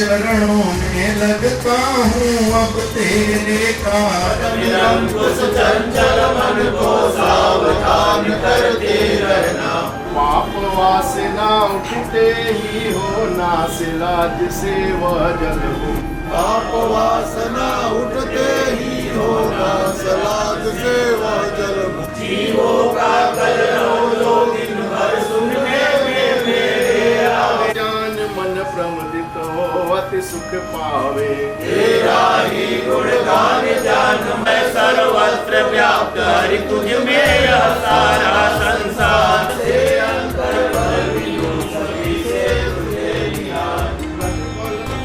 चरणों में लगता हूँ अब तेरे कारण। अंकुश चंचल मन को सावधान करते रहना। पाप वासना उठते ही हो नास लाज से वह जल हो। पाप वासना उठते ही हो नास लाज से वह जल। जीवों का कल्याण जो दिन भर सुनने में मेरे आवे। जान मन प्रमुदित हो अति सुख पावे। तेरा ही गुणगान जान मैं सर्वत्र व्याप्त हरि तुझ में यह सारा संसार। से अंतर पर वियोग सभी से तुझे ध्यान।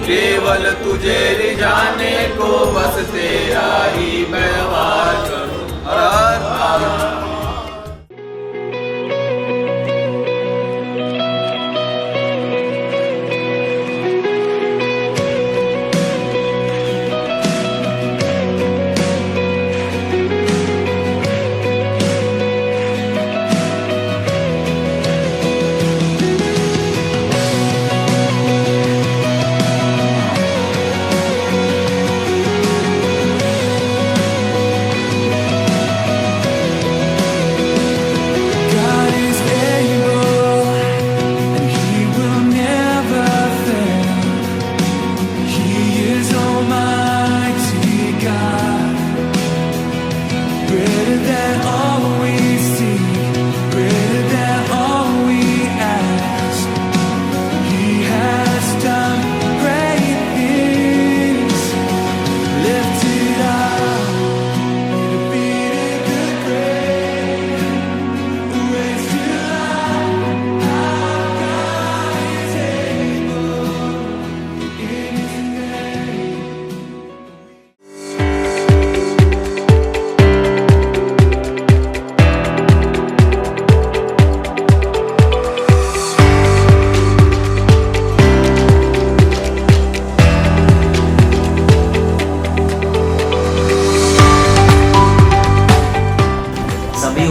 केवल तुझे रिझाने को बस तेरा ही व्यवहार करूं। हर हर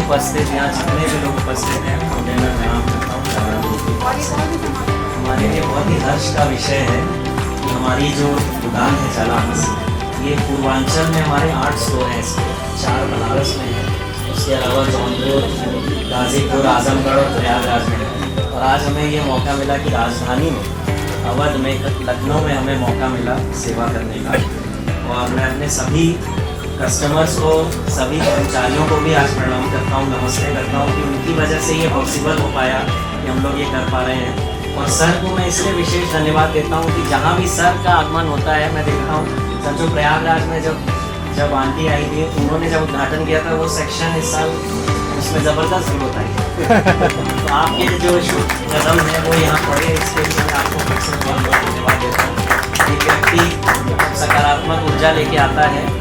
उपस्थित यहाँ जितने भी लोग उपस्थित हैं उन्हें मैं प्रणाम करता हूँ। हमारे लिए बहुत ही हर्ष का विषय है कि हमारी जो दुकान है चालांस, ये पूर्वांचल में हमारे 8 स्टोर हैं, इसके 4 बनारस में हैं, उसके अलावा जौनपुर, गाजीपुर, आजमगढ़ और प्रयागराज में है। और आज हमें ये मौका मिला कि राजधानी में, अवध में, लखनऊ में हमें मौका मिला सेवा करने का। और मैं अपने सभी कस्टमर्स को, सभी कर्मचारियों को भी आज प्रणाम करता हूँ, नमस्ते करता हूँ कि उनकी वजह से ये पॉसिबल हो पाया कि हम लोग ये कर पा रहे हैं। और सर को मैं इसलिए विशेष धन्यवाद देता हूँ कि जहाँ भी सर का आगमन होता है, मैं देखता हूँ सर जो प्रयागराज में जब आंटी आई थी, उन्होंने जब उद्घाटन किया था वो सेक्शन इस साल उसमें ज़बरदस्त ग्रोथ आई। तो आपके जो कदम है वो यहाँ पड़े, इसके लिए मैं आपको फिर से बहुत बहुत धन्यवाद देता हूँ। एक व्यक्ति सकारात्मक ऊर्जा लेके आता है,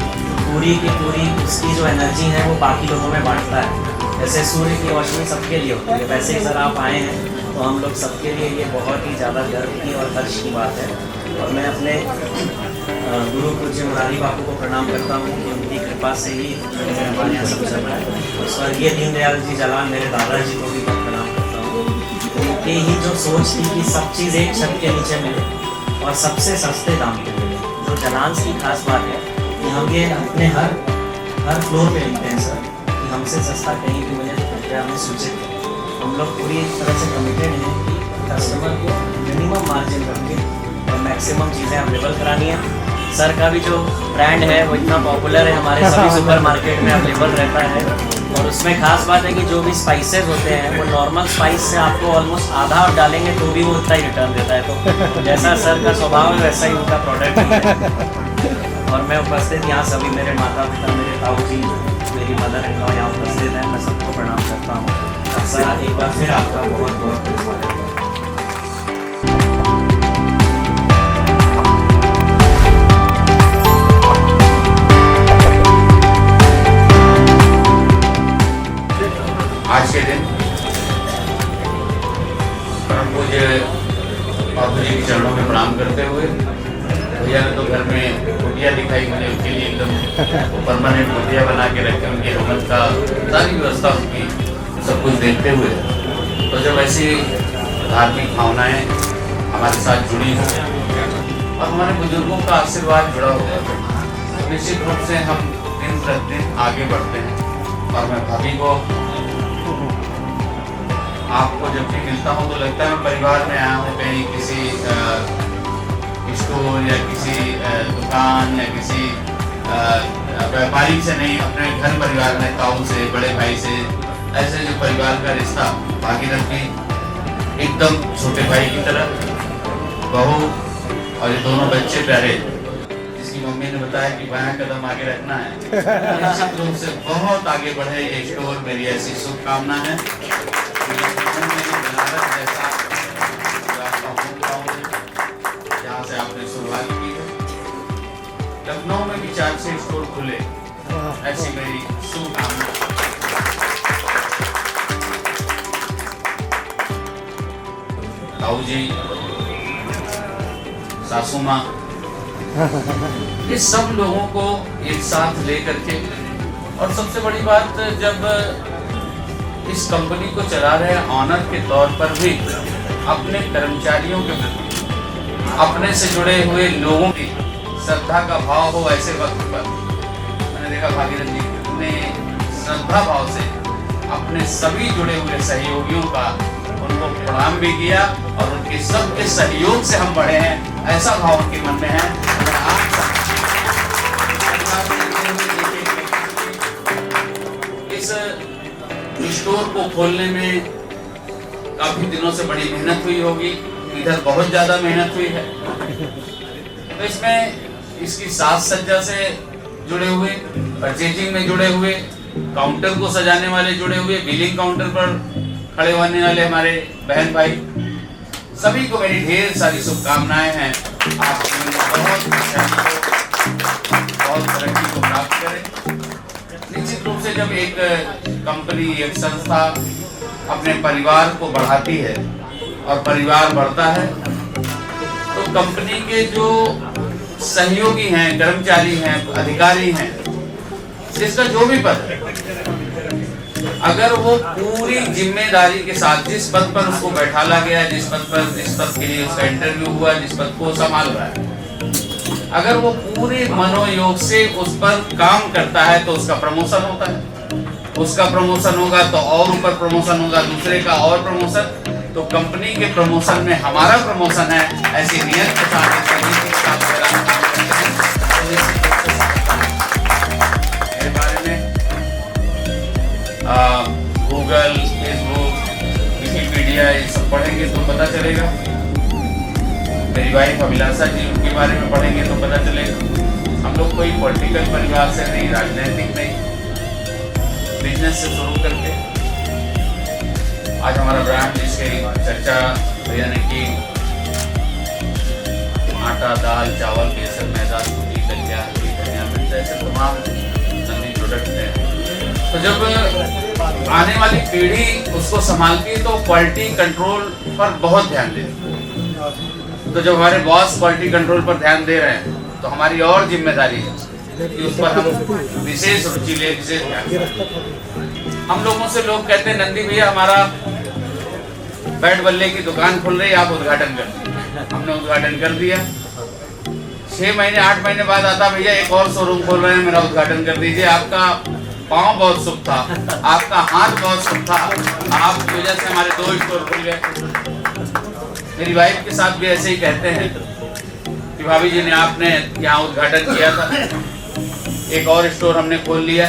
पूरी की पूरी उसकी जो एनर्जी है वो बाकी लोगों में बांटता है। जैसे सूर्य की रोशनी सबके लिए होती है, वैसे ही सर आप आए हैं तो हम लोग सबके लिए ये बहुत ही ज़्यादा गर्व की और हर्ष की बात है। और मैं अपने गुरु पूज्य मुरारी बापू को प्रणाम करता हूँ कि उनकी कृपा से ही हमारे यहाँ सब चल रहा है। और स्वर्गीय दीनदयाल जी जलान मेरे दादाजी को भी मैं प्रणाम करता हूँ। उनकी ही जो सोच थी कि सब चीज़ एक छत के नीचे मिले और सबसे सस्ते दाम पे मिले। जो जलांस की खास बात है कि हम ये अपने हर फ्लोर पे लिखते हैं सर कि हमसे सस्ता कहीं भी मिले तो कृपया हमें सूचित करें। हम लोग पूरी तरह से कमिटेड हैं कि कस्टमर को मिनिमम मार्जिन रख के और मैक्सिमम चीज़ें अवेलेबल करानी है। सर का भी जो ब्रांड है वो इतना पॉपुलर है, हमारे सभी सुपरमार्केट में अवेलेबल रहता है। और उसमें खास बात है कि जो भी स्पाइसेस होते हैं वो नॉर्मल स्पाइस से आपको ऑलमोस्ट आधा आप डालेंगे तो भी वो उतना ही रिटर्न देता है। तो जैसा सर का स्वभाव है वैसा ही उनका प्रोडक्ट है। और मैं उपस्थित यहाँ सभी मेरे माता पिता, मेरे ताऊ जी, मेरी मदर इन लॉ यहाँ उपस्थित हैं, मैं सबको प्रणाम करता हूँ। सर एक बार फिर आपका बहुत बहुत धन्यवाद। आज के दिन परम पूज्य बापू जी के चरणों में प्रणाम करते हुए, भैया ने तो घर में कुटिया दिखाई, मुझे उनके लिए एकदम परमानेंट कुटिया बना के रखे, उनके हमन का सारी व्यवस्था उनकी सब कुछ देखते हुए। तो जब ऐसी धार्मिक भावनाएं हमारे साथ जुड़ी हों और हमारे बुजुर्गों का आशीर्वाद जुड़ा हुआ है। तो निश्चित रूप से हम दिन प्रतिदिन आगे बढ़ते हैं। और मैं भाभी को, आपको जब भी मिलता हूँ तो लगता है मैं परिवार में आया हूँ, कहीं किसी स्टोर या किसी दुकान या किसी व्यापारी से नहीं, अपने घर परिवार में ताऊ से, बड़े भाई से, ऐसे जो परिवार का रिश्ता, भागीरथ भी एकदम छोटे भाई की तरह, बहू और ये दोनों बच्चे प्यारे, जिसकी मम्मी ने बताया कि बायां कदम आगे रखना है, निश्चित रूप से बहुत आगे बढ़े ये स्टोर, मेरी ऐसी शुभकामना है। जहाँ से आपने शुरुआत की है, लखनऊ में भी 4-6 स्टोर खुले, ऐसी मेरी शुभकामना। ताऊ जी, सासू माँ, ये सब लोगों को एक साथ लेकर के, और सबसे बड़ी बात, जब इस कंपनी को चला रहे ऑनर के तौर पर भी अपने कर्मचारियों के प्रति, अपने से जुड़े हुए लोगों की श्रद्धा का भाव हो, ऐसे वक्त पर मैंने देखा भागीरथ जी ने श्रद्धा भाव से अपने सभी जुड़े हुए सहयोगियों का, उनको प्रणाम भी किया, और उनके सबके सहयोग से हम बढ़े हैं, ऐसा भाव उनके मन में है। इस स्टोर को खोलने में काफी दिनों से बड़ी मेहनत हुई होगी, इधर बहुत ज्यादा मेहनत हुई है। तो इसमें इसकी साज सज्जा से जुड़े हुए, परचेजिंग में जुड़े हुए, काउंटर को सजाने वाले जुड़े हुए, बिलिंग काउंटर पर खड़े होने वाले हमारे बहन भाई, सभी को मेरी ढेर सारी शुभकामनाएं हैं। आप बहुत तरक्की को प्राप्त करें। निश्चित रूप से जब एक कंपनी, एक संस्था अपने परिवार को बढ़ाती है और परिवार बढ़ता है, तो कंपनी के जो सहयोगी हैं, कर्मचारी हैं, अधिकारी हैं, जिसका जो भी पद है, अगर वो पूरी जिम्मेदारी के साथ जिस पद पर उसको बैठाला गया है, जिस पद के लिए उसका इंटरव्यू हुआ, जिस पद को संभाल रहा है, अगर वो पूरे मनोयोग से उस पर काम करता है तो उसका प्रमोशन होता है। उसका प्रमोशन होगा तो और ऊपर प्रमोशन होगा, दूसरे का और प्रमोशन। तो कंपनी के प्रमोशन में हमारा प्रमोशन है, ऐसी नियत के साथ मेरे बारे में गूगल, फेसबुक, विकिपीडिया, ये सब पढ़ेंगे तो पता चलेगा। मेरी वाइफ अभिलाषा जी, उनके बारे में पढ़ेंगे तो पता चलेगा। हम लोग कोई पॉलिटिकल परिवार से नहीं, राजनीतिक नहीं, बिजनेस से शुरू करके आज हमारा ब्रांड, जिसकी चर्चा भैया ने की, आटा, दाल, चावल, बेसन, मैदा, सूजी, दलिया, धनिया, मिर्च, ऐसे तमाम नंदी प्रोडक्ट हैं। तो जब आने वाली पीढ़ी उसको संभालती है तो क्वालिटी कंट्रोल पर बहुत ध्यान देती है। तो जब हमारे बॉस क्वालिटी कंट्रोल पर ध्यान दे रहे हैं तो हमारी और जिम्मेदारी है कि उस पर हम विशेष रुचि ले, विशेष ध्यान। हम लोगों से लोग कहते हैं, नंदी भैया हमारा बैट बल्ले की दुकान खुल रही है, आप उद्घाटन कर दीजिए। हमने उद्घाटन कर दिया। 6 महीने 8 महीने बाद आता, भैया एक और शोरूम खोल रहे हैं, मेरा उद्घाटन कर दीजिए। आपका पाँव बहुत शुभ था, आपका हाथ बहुत शुभ था, आपकी वजह से हमारे 2 स्टोर खुल गए। मेरी वाइफ के साथ भी ऐसे ही कहते हैं कि भाभी जी ने, आपने यहाँ उद्घाटन किया था, एक और स्टोर हमने खोल लिया।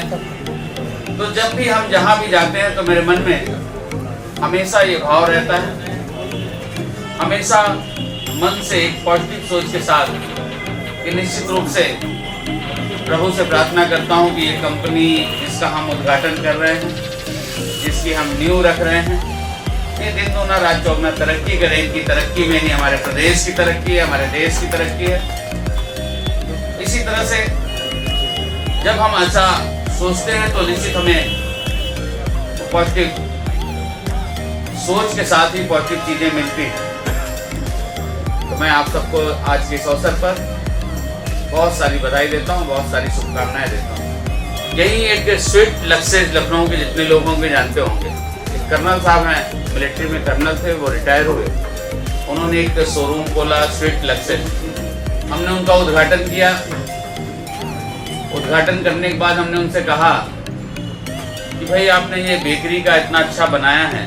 तो जब भी हम जहाँ भी जाते हैं तो मेरे मन में हमेशा ये भाव रहता है, हमेशा मन से एक पॉजिटिव सोच के साथ कि निश्चित रूप से प्रभु से प्रार्थना करता हूँ कि ये कंपनी जिसका हम उद्घाटन कर रहे हैं, जिसकी हम नींव रख रहे हैं, ये दिन दूना रात चौगुना तरक्की करे। इनकी तरक्की में ही हमारे प्रदेश की तरक्की है, हमारे देश की तरक्की है। इसी तरह से जब हम ऐसा सोचते हैं तो निश्चित हमें पॉजिटिव सोच के साथ ही पॉजिटिव चीजें मिलती हैं। तो मैं आप सबको आज के इस अवसर पर बहुत सारी बधाई देता हूँ, बहुत सारी शुभकामनाएं देता हूँ। यही एक स्वीट लक्ष्य लखनऊ के जितने लोग होंगे जानते होंगे, कर्नल साहब हैं, मिलिट्री में कर्नल थे, वो रिटायर हुए। उन्होंने एक शोरूम खोला, स्वीट लक्ष्य, हमने उनका उद्घाटन किया। उद्घाटन करने के बाद हमने उनसे कहा कि भाई आपने ये बेकरी का इतना अच्छा बनाया है,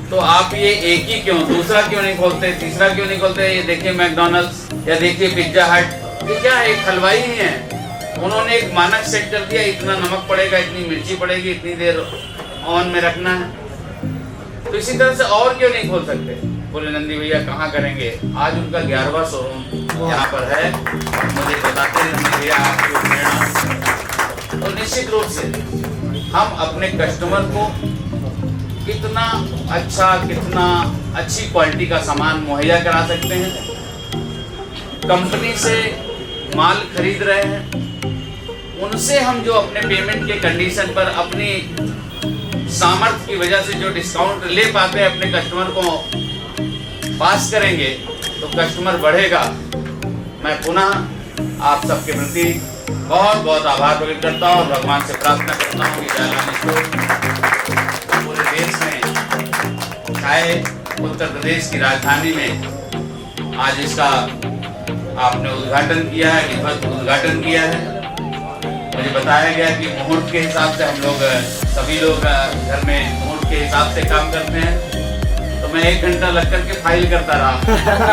तो आप ये एक ही क्यों, दूसरा क्यों नहीं खोलते, तीसरा क्यों नहीं खोलते? ये देखिए मैकडॉनल्ड्स या देखिए पिज्जा हट, ये क्या है, हलवाई ही है। उन्होंने एक मानक सेट कर दिया, इतना नमक पड़ेगा, इतनी मिर्ची पड़ेगी, इतनी देर ऑन में रखना है। तो इसी तरह से और क्यों नहीं खोल सकते? बोले नंदी भैया कहाँ करेंगे। आज उनका 11वां शोरूम यहाँ पर है। मुझे बताते हैं नंदी भैया आपकी प्रेरणा। तो निश्चित रूप से हम अपने कस्टमर को कितना अच्छा, कितना अच्छी क्वालिटी का सामान मुहैया करा सकते हैं। कंपनी से माल खरीद रहे हैं, उनसे हम जो अपने पेमेंट के कंडीशन पर अपनी सामर्थ्य की वजह से जो डिस्काउंट ले पाते हैं अपने कस्टमर को पास करेंगे, तो कस्टमर बढ़ेगा। मैं पुनः आप सबके प्रति बहुत बहुत आभार प्रकट करता हूँ और भगवान से प्रार्थना करता हूँ कि जयलाल को पूरे देश में, चाहे उत्तर प्रदेश की राजधानी में आज इसका आपने उद्घाटन किया है, विधिवत उद्घाटन किया है। मुझे बताया गया कि मुहूर्त के हिसाब से हम लोग सभी लोग घर में मुहूर्त के हिसाब से काम करते हैं। तो मैं 1 घंटा लग करके फाइल करता रहा,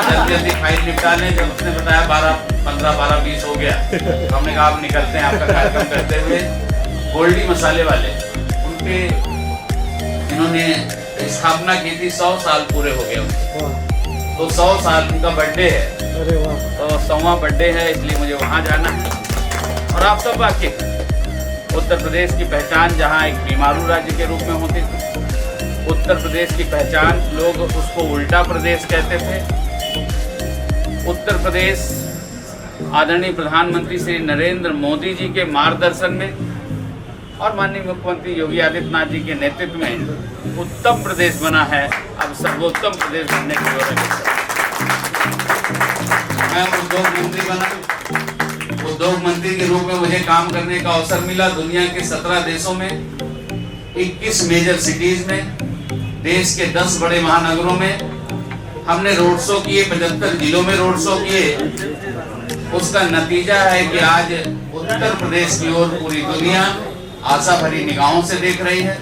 जल्दी जल्दी फाइल निपटा लें। जब उसने बताया 12-15-12-20 हो गया, तो हमने कहा आप निकलते हैं आपका कार्यक्रम करते हुए। गोल्डी मसाले वाले, उनके इन्होंने स्थापना की थी, 100 साल पूरे हो गए उनके। तो 100 साल उनका बर्थडे है, तो 100वां बर्थडे है, इसलिए मुझे वहाँ जाना है। और आप सब वाकिफ, उत्तर प्रदेश की पहचान जहाँ एक बीमारू राज्य के रूप में होती थी, उत्तर प्रदेश की पहचान लोग उसको उल्टा प्रदेश कहते थे। उत्तर प्रदेश आदरणीय प्रधानमंत्री श्री नरेंद्र मोदी जी के मार्गदर्शन में और माननीय मुख्यमंत्री योगी आदित्यनाथ जी के नेतृत्व में उत्तम प्रदेश बना है। अब सर्वोत्तम प्रदेश बनने की ओर है। मैं उद्योग मंत्री बना, उद्योग मंत्री के रूप में मुझे काम करने का अवसर मिला। दुनिया के 17 देशों में, 21 मेजर सिटीज में, देश के 10 बड़े महानगरों में हमने रोड शो किए, 75 जिलों में रोड शो किए। उसका नतीजा है कि आज उत्तर प्रदेश की ओर पूरी दुनिया आशा भरी निगाहों से देख रही है।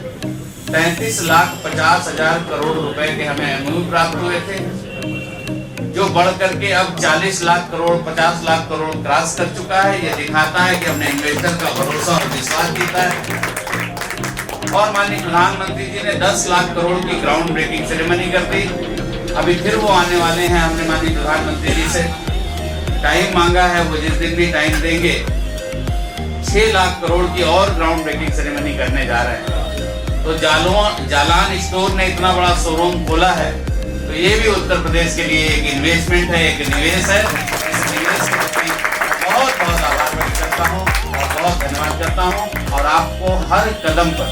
33,50,000 करोड़ रुपए के हमें एमओयू प्राप्त हुए थे, जो बढ़ करके अब 40 लाख करोड़, 50 लाख करोड़ क्रॉस कर चुका है। यह दिखाता है कि हमने इन्वेस्टर का भरोसा और विश्वास जीता है। और माननीय प्रधानमंत्री जी ने 10 लाख करोड़ की ग्राउंड ब्रेकिंग सेरेमनी कर दी। अभी फिर वो आने वाले हैं। हमने माननीय प्रधानमंत्री जी से टाइम मांगा है, वो जिस दिन भी टाइम देंगे 6 लाख करोड़ की और ग्राउंड ब्रेकिंग सेरेमनी करने जा रहे हैं। तो जालान स्टोर ने इतना बड़ा शोरूम खोला है, तो ये भी उत्तर प्रदेश के लिए एक इन्वेस्टमेंट है, एक निवेश है। इस निवेश के प्रति बहुत बहुत आभार व्यक्त करता हूँ और बहुत धन्यवाद करता हूँ। और आपको हर कदम पर,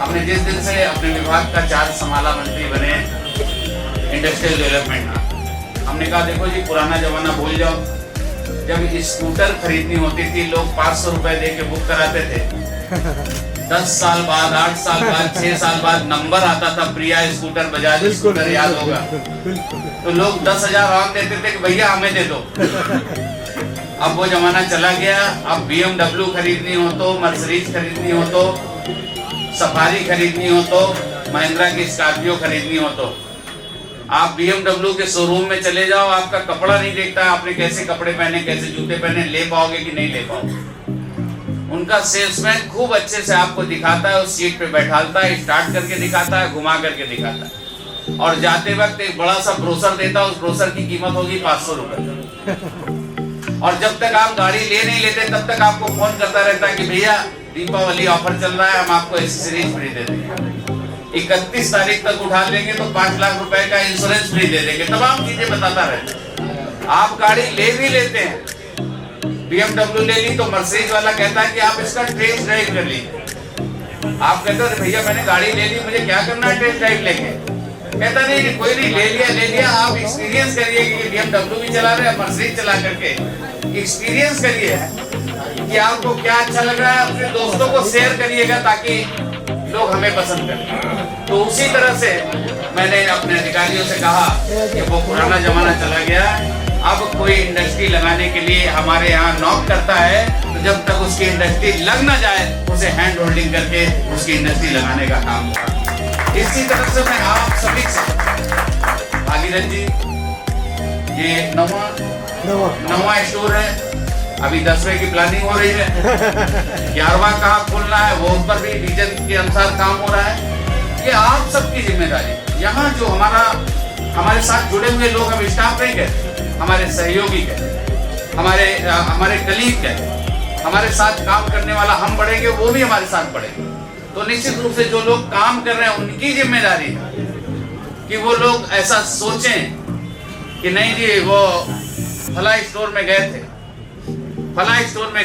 हमने जिस दिन से अपने विभाग का चार्ज संभाला, मंत्री बने इंडस्ट्रियल डेवलपमेंट का, हमने कहा देखो जी पुराना जमाना भूल जाओ। जब स्कूटर खरीदनी होती थी, लोग 500 रुपए दे के बुक कराते थे। 10 साल बाद, 8 साल बाद, 6 साल बाद नंबर आता था, प्रिया स्कूटर, बजाज स्कूटर, याद होगा। तो लोग 10,000 और देते थे कि भैया हमें दे दो। अब वो जमाना चला गया। अब BMW खरीदनी हो तो, मर्सिडीज खरीदनी हो तो, सफारी खरीदनी हो तो, महिंद्रा की स्कॉर्पियो खरीदनी हो तो आप BMW के शोरूम में चले जाओ। आपका कपड़ा नहीं देखता, आपने कैसे कपड़े पहने, कैसे जूते पहने, ले पाओगे कि नहीं ले पाओगे। उनका सेल्समैन खूब अच्छे से आपको दिखाता है, उस सीट पे बैठाता है, स्टार्ट करके दिखाता है, घुमा करके दिखाता है, और जाते वक्त एक बड़ा सा ब्रोशर देता है। उस ब्रोशर की कीमत होगी 500 रुपए। और जब तक आप गाड़ी ले नहीं लेते, तब तक आपको फोन करता रहता है कि भैया दीपावली ऑफर चल रहा है, हम आपको एक्सेसरीज फ्री दे देंगे। 31 तारीख तक उठा लेंगे तो 5 लाख रुपए का इंश्योरेंस फ्री दे देंगे। तमाम चीजें बताता रहता। आप गाड़ी ले भी लेते हैं, BMW ले ली तो मर्सिडीज वाला कहता है कि आप इसका टेस्ट ड्राइव कर लीजिए। आप कहते हो भैया मैंने गाड़ी ले ली, मुझे क्या करना है टेस्ट ड्राइव लेके? कहता नहीं कोई नहीं, ले लिया। आप एक्सपीरियंस करिए कि BMW भी चला रहे हैं, मर्सिडीज चला करके एक्सपीरियंस करिए कि आपको क्या अच्छा लग रहा है। अपने दोस्तों को शेयर करिएगा ताकि लोग हमें पसंद करें। तो उसी तरह से मैंने अपने अधिकारियों से कहा कि वो पुराना जमाना चला गया, अब कोई इंडस्ट्री लगाने के लिए हमारे यहाँ नॉक करता है, तो जब तक उसकी इंडस्ट्री लग ना जाए उसे हैंड होल्डिंग करके उसकी इंडस्ट्री लगाने का काम होगा। इसी तरह से मैं आप सभी से भागीरथ जी, ये नवा स्टोर है, अभी 10वें की प्लानिंग हो रही है, 11वां कहाँ खोलना है वो उस पर भी विजन के अनुसार काम हो रहा है। ये आप सबकी जिम्मेदारी। यहाँ जो हमारे साथ जुड़े हुए लोग, हम स्टाफ नहीं कहते, हमारे सहयोगी कहते, हमारे कलीग कहते, हमारे साथ काम करने वाला हम बढ़ेंगे, वो भी हमारे साथ बढ़ेंगे। तो निश्चित रूप से जो लोग काम कर रहे हैं उनकी जिम्मेदारी है कि वो लोग ऐसा सोचें कि नहीं जी वो फला स्टोर में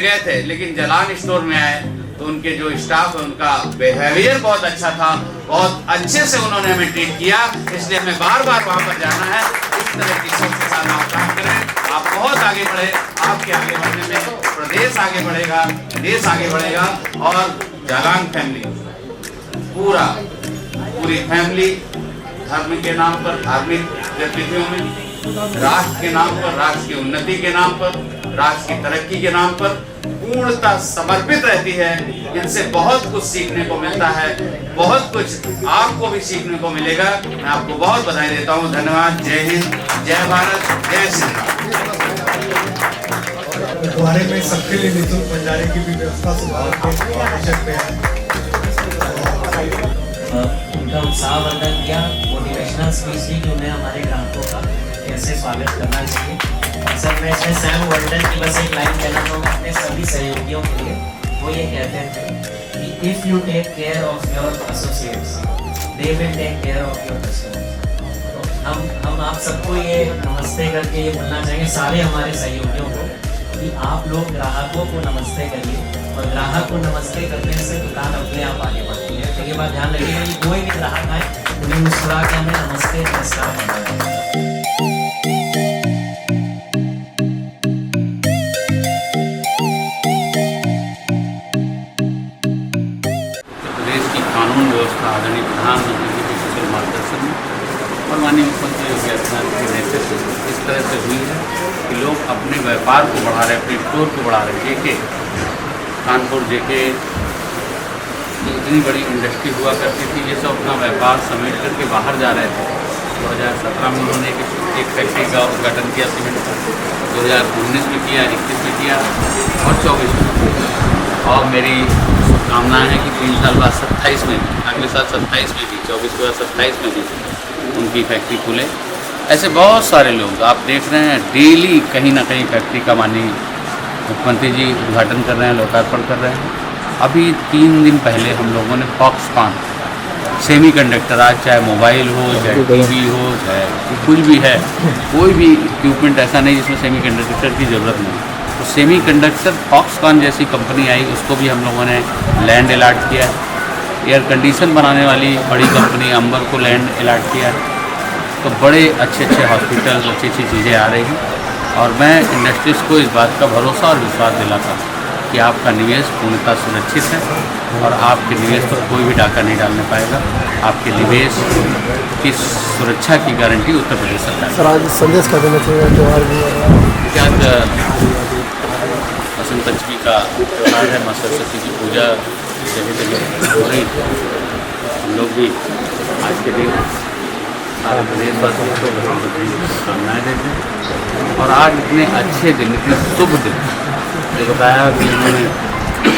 गए थे लेकिन जलान स्टोर में आए तो उनके जो स्टाफ है उनका बिहेवियर बहुत अच्छा था, बहुत अच्छे से उन्होंने हमें ट्रीट किया, इसलिए हमें बार बार वहाँ पर जाना है। इस तरह की सोच के साथ आप काम करें, आप बहुत आगे बढ़े। आपके आगे बढ़ने में प्रदेश आगे बढ़ेगा, देश आगे बढ़ेगा और जालान फैमिली पूरी फैमिली धर्म के नाम पर, धार्मिक गतिविधियों में, राष्ट्र के नाम पर, राष्ट्र की उन्नति के नाम पर, राष्ट्र की तरक्की के नाम पर पूर्णतः समर्पित रहती है। इनसे बहुत कुछ सीखने को मिलता है, बहुत कुछ आपको भी सीखने को मिलेगा। मैं आपको बहुत बधाई देता हूँ। धन्यवाद। जय हिंद, जय भारत, जय श्री राम। गुरुद्वारे में सबके लिए निःशुल्क भंडारे की भी व्यवस्था सुधार के उनका उत्साहवर्धन किया, मोटिवेशनल स्पीच दी कि उन्हें हमारे ग्राहकों का कैसे स्वागत करना चाहिए। सर मैं इसमें सैम वर्ल्डन की बस एक लाइन कहना चाहूँगा अपने सभी सहयोगियों के लिए। वो ये कहते थे कि if you take care of your associates they will take care of your customers. तो हम आप सबको ये नमस्ते करके ये बोलना चाहेंगे सारे हमारे सहयोगियों को कि आप लोग ग्राहकों को नमस्ते करिए और ग्राहक को नमस्ते करने से दुकान अपने आप आगे बढ़ती है। तो ये बात ध्यान रखिएगा कि कोई भी ग्राहक आए उन्हें मुस्कुरा के हमें नमस्ते नमस्कार करना है। कानून व्यवस्था आदरणीय प्रधानमंत्री जी के कुशल मार्गदर्शन में और माननीय मुख्यमंत्री योगी आदित्यनाथ के नेतृत्व इस तरह से हुई है कि लोग अपने व्यापार को बढ़ा रहे हैं, अपने स्टोर को बढ़ा रहे हैं। जेके कानपुर जेके इतनी बड़ी इंडस्ट्री हुआ करती थी, ये सब अपना व्यापार समेट करके बाहर जा रहे थे। 2017 में उन्होंने एक फैक्ट्री का उद्घाटन किया सीमेंट का, 2019 में किया, 21 में किया और 24 में। और मेरी शुभकामनाएँ हैं कि 3 साल बाद 27 में भी, अगले साल 27 में भी, 24 के बाद 27 में भी उनकी फैक्ट्री खुले। ऐसे बहुत सारे लोग आप देख रहे हैं, डेली कहीं ना कहीं फैक्ट्री का माननीय मुख्यमंत्री जी उद्घाटन कर रहे हैं, लोकार्पण कर रहे हैं। अभी 3 दिन पहले हम लोगों ने फॉक्सकॉन सेमीकंडक्टर, आज चाहे मोबाइल हो, चाहे टीवी हो, चाहे कुछ भी है, कोई भी इक्विपमेंट ऐसा नहीं जिसमें सेमीकंडक्टर की ज़रूरत नहीं। तो सेमीकंडक्टर फॉक्सकॉन जैसी कंपनी आई, उसको भी हम लोगों ने लैंड अलॉट किया है। एयर कंडीशन बनाने वाली बड़ी कंपनी अंबर को लैंड अलॉट किया है। तो बड़े अच्छे हॉस्पिटल, अच्छी चीज़ें आ रही हैं और मैं इंडस्ट्रीज़ को इस बात का भरोसा और विश्वास दिलाता हूँ कि आपका निवेश पूर्णतः सुरक्षित है और आपके निवेश पर कोई भी डाका नहीं डालने पाएगा। आपके निवेश की सुरक्षा की गारंटी उत्तर प्रदेश सरकार। सर आज संदेश क्या देना चाहिए? त्यौहार भी क्या बसंत पंचमी का त्यौहार है, माँ सरस्वती की पूजा जगह जगह हो रही है। हम लोग भी आज के दिन सारे प्रदेशवासियों को बसंत पंचमी की शुभकामनाएँ देते हैं। और आज इतने अच्छे दिन, इतने शुभ दिन, ये बताया कि उन्होंने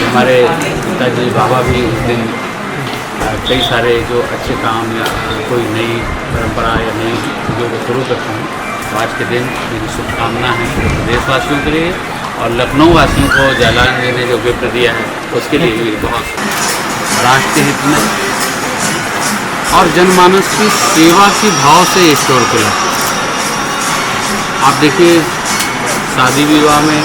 हमारे पिताजी बाबा भी उस दिन कई सारे जो अच्छे काम या कोई नई परंपरा या नई चीज़ों को शुरू करते हैं। तो आज के दिन मेरी शुभकामना है प्रदेशवासियों के लिए और लखनऊ वासियों को जालान जी ने जो गिफ्ट दिया है उसके लिए भी बहुत राष्ट्रीय हित में और जनमानस की सेवा के भाव से स्टोर खुला। आप देखिए शादी विवाह में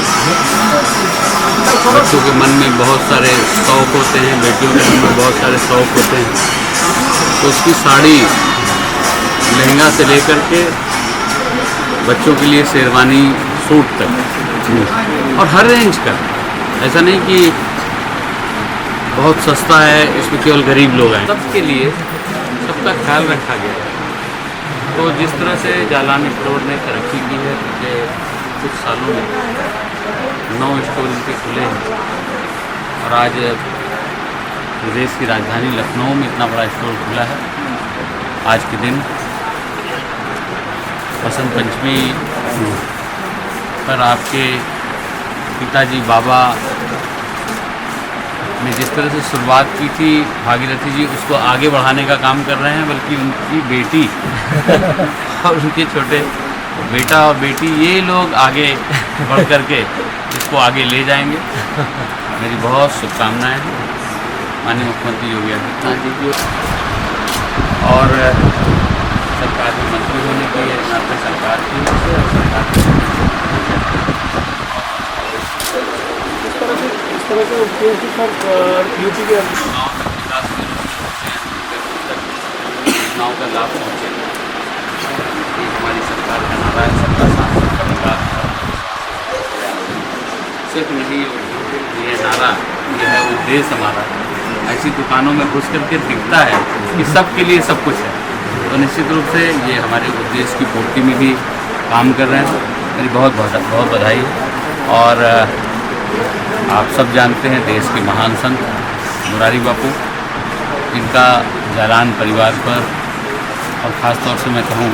बच्चों के मन में बहुत सारे शौक़ होते हैं, बेटियों के मन में बहुत सारे शौक़ होते हैं। तो उसकी साड़ी लहंगा से लेकर के बच्चों के लिए शेरवानी सूट तक और हर रेंज का। ऐसा नहीं कि बहुत सस्ता है, इसमें केवल गरीब लोग हैं। सबके लिए सबका ख्याल रखा गया। तो जिस तरह से जालान स्टोर ने तरक्की की है पिछले कुछ सालों में 9 स्टोर इनके खुले हैं और आज प्रदेश की राजधानी लखनऊ में इतना बड़ा स्टोर खुला है। आज के दिन बसंत पंचमी पर आपके पिताजी बाबा ने जिस तरह से शुरुआत की थी भागीरथी जी उसको आगे बढ़ाने का काम कर रहे हैं, बल्कि उनकी बेटी और उनके छोटे बेटा और बेटी ये लोग आगे बढ़ कर के इसको आगे ले जाएंगे। मेरी बहुत शुभकामनाएं हैं माननीय मुख्यमंत्री योगी आदित्यनाथ जी की और सरकार में मंत्री होने की नाते सरकार की और सरकार की इस तरह से यूपी के गाँव का लाभ पहुँचे, ये हमारी सरकार का नारा है। सबका साथ सबका विकास सिर्फ नहीं ये नारा, ये है उद्देश्य हमारा। ऐसी दुकानों में घुस करके दिखता है कि सबके लिए सब कुछ है, तो निश्चित रूप से ये हमारे उद्देश्य की पूर्ति में भी काम कर रहे हैं। मेरी बहुत बहुत बधाई है। और आप सब जानते हैं देश के महान संत मुरारी बापू, इनका जालान परिवार पर और ख़ास तौर से मैं कहूँ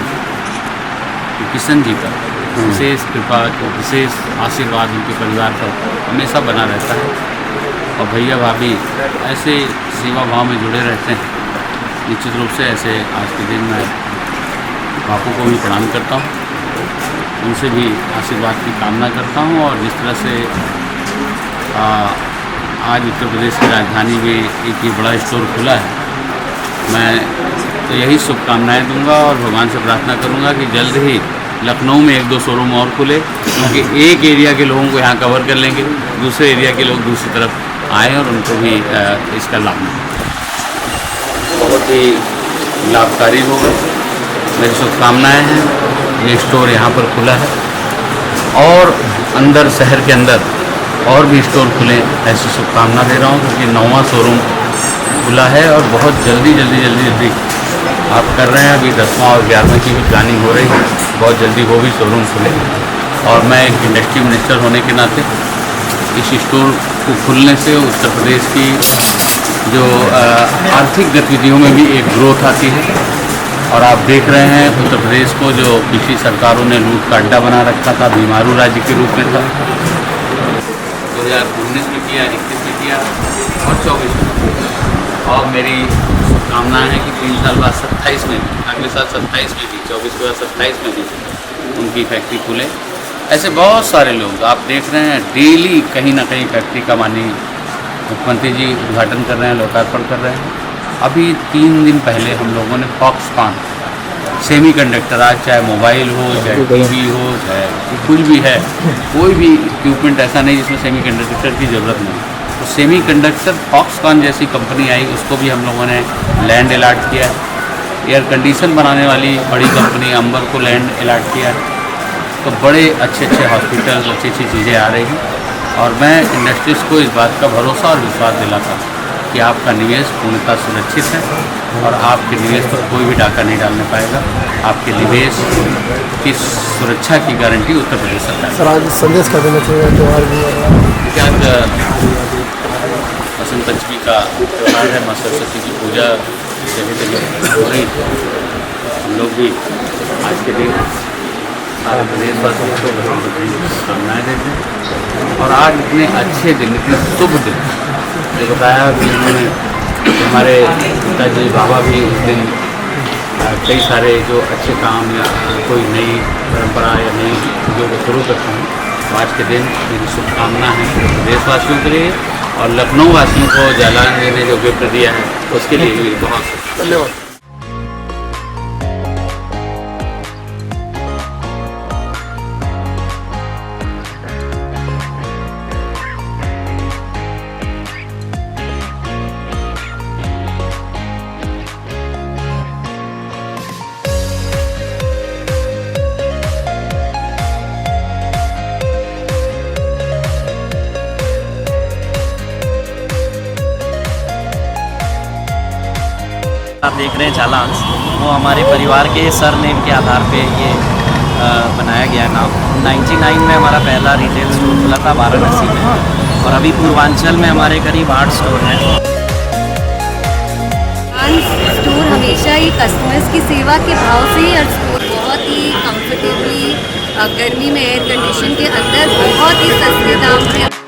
कि किशन जी का विशेष कृपा विशेष आशीर्वाद उनके परिवार पर हमेशा बना रहता है। और भैया भाभी ऐसे सेवा भाव में जुड़े रहते हैं। निश्चित रूप से ऐसे आज के दिन मैं बापू को भी प्रणाम करता हूँ, उनसे भी आशीर्वाद की कामना करता हूँ। और जिस तरह से आज उत्तर प्रदेश की राजधानी में एक ये बड़ा स्टोर खुला है, मैं तो यही शुभकामनाएं दूंगा और भगवान से प्रार्थना करूंगा कि जल्द ही लखनऊ में 1-2 शोरूम और खुले, क्योंकि एक एरिया के लोगों को यहाँ कवर कर लेंगे, दूसरे एरिया के लोग दूसरी तरफ आएँ और उनको भी इसका लाभ मिले। बहुत ही लाभकारी होगा, मेरी शुभकामनाएँ हैं। ये स्टोर यहाँ पर खुला है और अंदर शहर के अंदर और भी स्टोर खुले, ऐसी शुभकामना दे रहा हूँ, क्योंकि 9वां शोरूम खुला है और बहुत जल्दी आप कर रहे हैं। अभी 10वां और 11वें की भी प्लानिंग हो रही है, बहुत जल्दी वो भी शोरूम खुले। और मैं एक इंडस्ट्री मिनिस्टर होने के नाते इस स्टोर को खुलने से उत्तर प्रदेश की जो आर्थिक गतिविधियों में भी एक ग्रोथ आती है। और आप देख रहे हैं उत्तर प्रदेश को जो पिछली सरकारों ने लूट का अड्डा बना रखा था, बीमारू राज्य के रूप में था, 2019 में किया, 21 में किया और 24 में। और मेरी शुभकामनाएँ हैं कि 3 साल बाद 27 में भी, अगले साल 27 में भी, 24 के बाद 27 में भी उनकी फैक्ट्री खुले। ऐसे बहुत सारे लोग आप देख रहे हैं डेली कहीं ना कहीं फैक्ट्री का माननीय मुख्यमंत्री जी उद्घाटन कर रहे हैं, लोकार्पण कर रहे हैं। अभी 3 दिन पहले हम लोगों ने फॉक्सकॉन सेमीकंडक्टर, आज चाहे मोबाइल हो, चाहे टीवी हो, चाहे कुछ भी है, कोई भी इक्विपमेंट ऐसा नहीं जिसमें सेमीकंडक्टर की ज़रूरत नहीं, तो सेमीकंडक्टर फॉक्सकॉन जैसी कंपनी आई, उसको भी हम लोगों ने लैंड अलॉट किया है। एयर कंडीशन बनाने वाली बड़ी कंपनी अंबर को लैंड अलॉट किया है। तो बड़े अच्छे हॉस्पिटल, अच्छी चीज़ें आ रही हैं। और मैं इंडस्ट्रीज़ को इस बात का भरोसा और विश्वास दिलाता हूँ कि आपका निवेश पूर्णतः सुरक्षित है और आपके निवेश पर कोई भी डाका नहीं डालने पाएगा। आपके निवेश की सुरक्षा की गारंटी उत्तर प्रदेश सरकार। सर आज संदेश क्या देना चाहिए त्यौहार भी? आज बसंत पंचमी का त्यौहार है, माँ सरस्वती की पूजा जगह हो रही है। हम लोग भी आज के दिन सारे प्रदेशवासियों को बसंत पंचमी की शुभकामनाएँ देते हैं। और आज इतने अच्छे दिन, इतने शुभ दिन, ये बताया कि उन्होंने हमारे पिताजी बाबा भी उस दिन कई सारे जो अच्छे काम या कोई नई परंपरा या नई चीज़ों को शुरू करते हैं। तो आज के दिन मेरी शुभकामना है प्रदेशवासियों के लिए और लखनऊ वासियों को जालान जी ने जो गिफ्ट दिया है उसके लिए भी बहुत धन्यवाद। आप देख रहे हैं चालांस, वो हमारे परिवार के सरनेम के आधार पे ये बनाया गया नाम। 99 में हमारा पहला रिटेल स्टोर खुला था वाराणसी में, और अभी पूर्वांचल में हमारे करीब 8 स्टोर हैं। स्टोर हमेशा ही कस्टमर्स की सेवा के भाव से, और स्टोर बहुत ही कंफर्टेबली गर्मी में एयर कंडीशन के अंदर बहुत ही सस्ते दाम में